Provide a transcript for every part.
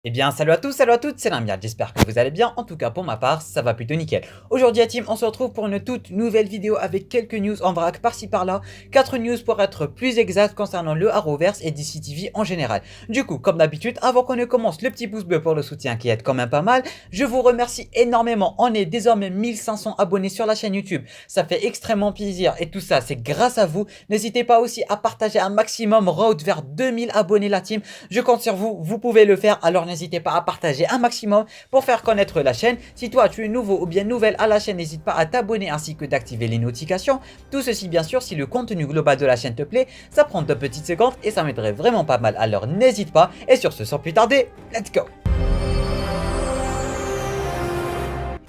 Eh bien, salut à tous, salut à toutes, c'est Lamia, j'espère que vous allez bien. En tout cas, pour ma part, ça va plutôt nickel. Aujourd'hui, à Team, on se retrouve pour une toute nouvelle vidéo avec quelques news en vrac par-ci par-là. 4 news pour être plus exact concernant le Arrowverse et DC TV en général. Du coup, comme d'habitude, avant qu'on ne commence, le petit pouce bleu pour le soutien qui aide quand même pas mal. Je vous remercie énormément. On est désormais 1500 abonnés sur la chaîne YouTube. Ça fait extrêmement plaisir et tout ça, c'est grâce à vous. N'hésitez pas aussi à partager un maximum, road vers 2000 abonnés la team. Je compte sur vous, vous pouvez le faire, alors n'hésitez pas à partager un maximum pour faire connaître la chaîne. Si toi tu es nouveau ou bien nouvelle à la chaîne, n'hésite pas à t'abonner ainsi que d'activer les notifications. Tout ceci bien sûr si le contenu global de la chaîne te plaît, ça prend 2 petites secondes et ça m'aiderait vraiment pas mal, alors n'hésite pas. Et sur ce, sans plus tarder, let's go!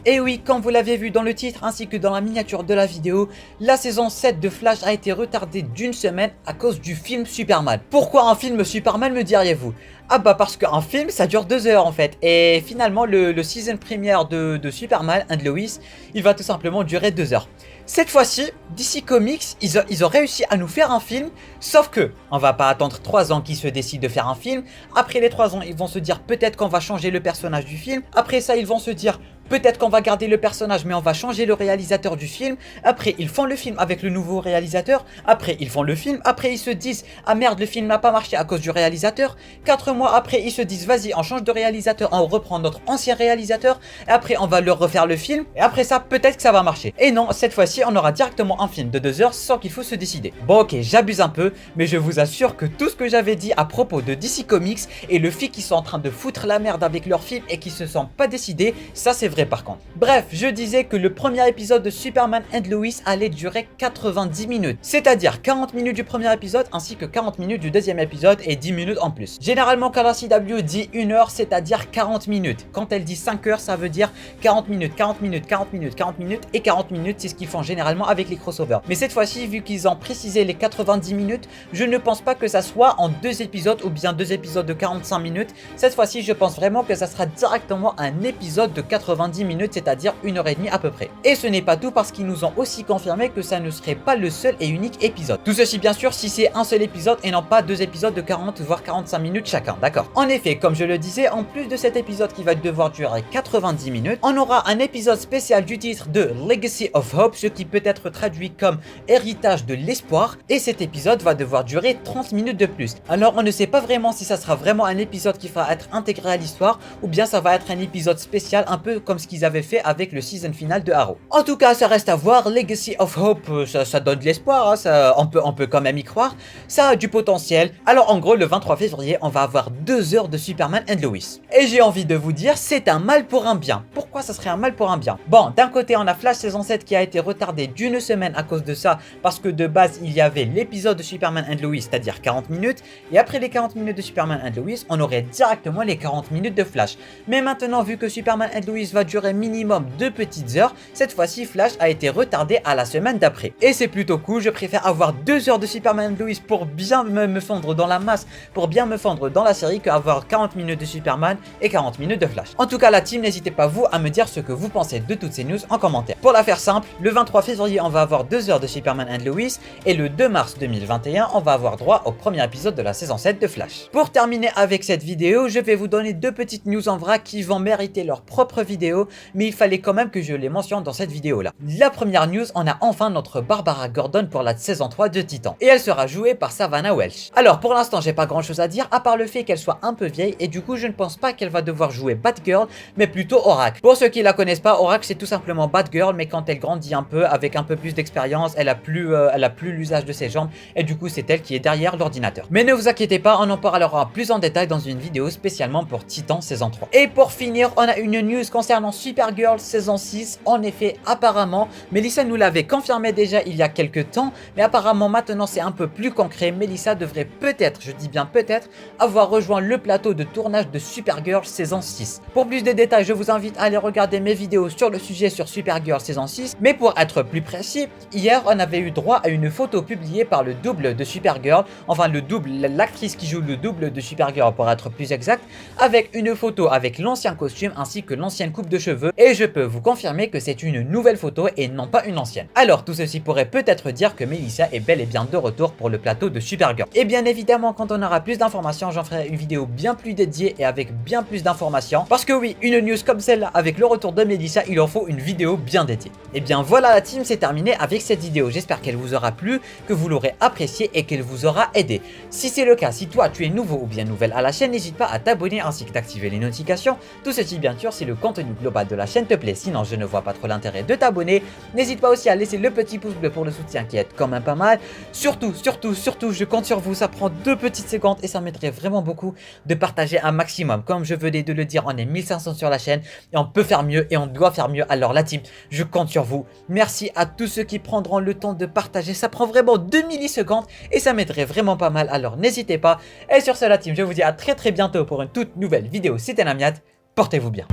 Et oui, comme vous l'avez vu dans le titre ainsi que dans la miniature de la vidéo, la saison 7 de Flash a été retardée d'une semaine à cause du film Superman. Pourquoi un film Superman, me diriez-vous? Ah bah parce qu'un film ça dure 2 heures en fait. Et finalement le season première de Superman and Lois, il va tout simplement durer 2 heures. Cette fois-ci, DC Comics, ils ont réussi à nous faire un film, sauf que on va pas attendre 3 ans qu'ils se décident de faire un film. Après les 3 ans, ils vont se dire peut-être qu'on va changer le personnage du film. Après ça, ils vont se dire peut-être qu'on va garder le personnage mais on va changer le réalisateur du film. Après ils font le film avec le nouveau réalisateur. Après ils font le film. Après ils se disent ah merde, le film n'a pas marché à cause du réalisateur. 4 mois après ils se disent vas-y on change de réalisateur, on reprend notre ancien réalisateur. Et après on va leur refaire le film. Et après ça peut-être que ça va marcher. Et non, cette fois-ci on aura directement un film de 2 heures sans qu'il faut se décider. Bon ok, j'abuse un peu, mais je vous assure que tout ce que j'avais dit à propos de DC Comics et le fait qu'ils sont en train de foutre la merde avec leur film et qu'ils se sont pas décidés, ça c'est vrai par contre. Bref, je disais que le premier épisode de Superman and Lois allait durer 90 minutes. C'est-à-dire 40 minutes du premier épisode ainsi que 40 minutes du deuxième épisode et 10 minutes en plus. Généralement quand la CW dit 1 heure, c'est-à-dire 40 minutes. Quand elle dit 5 heures, ça veut dire 40 minutes, 40 minutes, 40 minutes, 40 minutes et 40 minutes. C'est ce qu'ils font généralement avec les crossovers. Mais cette fois-ci, vu qu'ils ont précisé les 90 minutes, je ne pense pas que ça soit en 2 épisodes ou bien 2 épisodes de 45 minutes. Cette fois-ci, je pense vraiment que ça sera directement un épisode de 90 minutes, c'est-à-dire 1h30 à peu près. Et ce n'est pas tout parce qu'ils nous ont aussi confirmé que ça ne serait pas le seul et unique épisode. Tout ceci bien sûr si c'est un seul épisode et non pas 2 épisodes de 40 voire 45 minutes chacun, d'accord? En effet, comme je le disais, en plus de cet épisode qui va devoir durer 90 minutes, on aura un épisode spécial du titre de Legacy of Hope, ce qui peut être traduit comme héritage de l'espoir, et cet épisode va devoir durer 30 minutes de plus. Alors on ne sait pas vraiment si ça sera vraiment un épisode qui va être intégré à l'histoire ou bien ça va être un épisode spécial un peu comme ce qu'ils avaient fait avec le season final de Arrow. En tout cas, ça reste à voir. Legacy of Hope, ça donne de l'espoir, hein, on peut quand même y croire. Ça a du potentiel. Alors en gros, le 23 février, on va avoir 2 heures de Superman and Lois. Et j'ai envie de vous dire, c'est un mal pour un bien. Pourquoi ça serait un mal pour un bien? Bon, d'un côté, on a Flash saison 7 qui a été retardé d'une semaine à cause de ça, parce que de base, il y avait l'épisode de Superman and Lois, c'est-à-dire 40 minutes. Et après les 40 minutes de Superman and Lois, on aurait directement les 40 minutes de Flash. Mais maintenant, vu que Superman and Lois va durer minimum 2 petites heures, cette fois-ci Flash a été retardé à la semaine d'après. Et c'est plutôt cool, je préfère avoir 2 heures de Superman and Lois pour bien me fondre dans la masse, pour bien me fondre dans la série, qu'avoir 40 minutes de Superman et 40 minutes de Flash. En tout cas la team, n'hésitez pas vous à me dire ce que vous pensez de toutes ces news en commentaire. Pour la faire simple, le 23 février on va avoir 2 heures de Superman and Lois et le 2 mars 2021 on va avoir droit au premier épisode de la saison 7 de Flash. Pour terminer avec cette vidéo, je vais vous donner 2 petites news en vrac qui vont mériter leur propre vidéo, mais il fallait quand même que je les mentionne dans cette vidéo là. La première news, on a enfin notre Barbara Gordon pour la saison 3 de Titan et elle sera jouée par Savannah Welch. Alors pour l'instant j'ai pas grand chose à dire à part le fait qu'elle soit un peu vieille et du coup je ne pense pas qu'elle va devoir jouer Batgirl mais plutôt Oracle. Pour ceux qui la connaissent pas, Oracle c'est tout simplement Batgirl mais quand elle grandit un peu avec un peu plus d'expérience, elle a plus l'usage de ses jambes et du coup c'est elle qui est derrière l'ordinateur. Mais ne vous inquiétez pas, on en parlera plus en détail dans une vidéo spécialement pour Titan saison 3. Et pour finir, on a une news concernant Supergirl saison 6. En effet, apparemment, Melissa nous l'avait confirmé déjà il y a quelques temps, mais apparemment maintenant c'est un peu plus concret. Melissa devrait peut-être, je dis bien peut-être, avoir rejoint le plateau de tournage de Supergirl saison 6. Pour plus de détails, je vous invite à aller regarder mes vidéos sur le sujet sur Supergirl saison 6, mais pour être plus précis, hier on avait eu droit à une photo publiée par le double de Supergirl, enfin le double, l'actrice qui joue le double de Supergirl pour être plus exact, avec une photo avec l'ancien costume ainsi que l'ancienne coupe coupe de cheveux et je peux vous confirmer que c'est une nouvelle photo et non pas une ancienne. Alors tout ceci pourrait peut-être dire que Melissa est bel et bien de retour pour le plateau de Supergirl. Et bien évidemment quand on aura plus d'informations j'en ferai une vidéo bien plus dédiée et avec bien plus d'informations parce que oui, une news comme celle-là avec le retour de Melissa, il en faut une vidéo bien dédiée. Et bien voilà la team, c'est terminé avec cette vidéo. J'espère qu'elle vous aura plu, que vous l'aurez appréciée et qu'elle vous aura aidé. Si c'est le cas, si toi tu es nouveau ou bien nouvelle à la chaîne, n'hésite pas à t'abonner ainsi que d'activer les notifications. Tout ceci bien sûr si le contenu global de la chaîne te plaît, sinon je ne vois pas trop l'intérêt de t'abonner. N'hésite pas aussi à laisser le petit pouce bleu pour le soutien qui aide quand même pas mal. Surtout, je compte sur vous, ça prend 2 petites secondes et ça m'aiderait vraiment beaucoup de partager un maximum. Comme je venais de le dire, on est 1500 sur la chaîne et on peut faire mieux et on doit faire mieux. Alors la team, je compte sur vous. Merci à tous ceux qui prendront le temps de partager, ça prend vraiment 2 millisecondes et ça m'aiderait vraiment pas mal, alors n'hésitez pas. Et sur ce la team, je vous dis à très bientôt pour une toute nouvelle vidéo. C'était Namiat, portez-vous bien.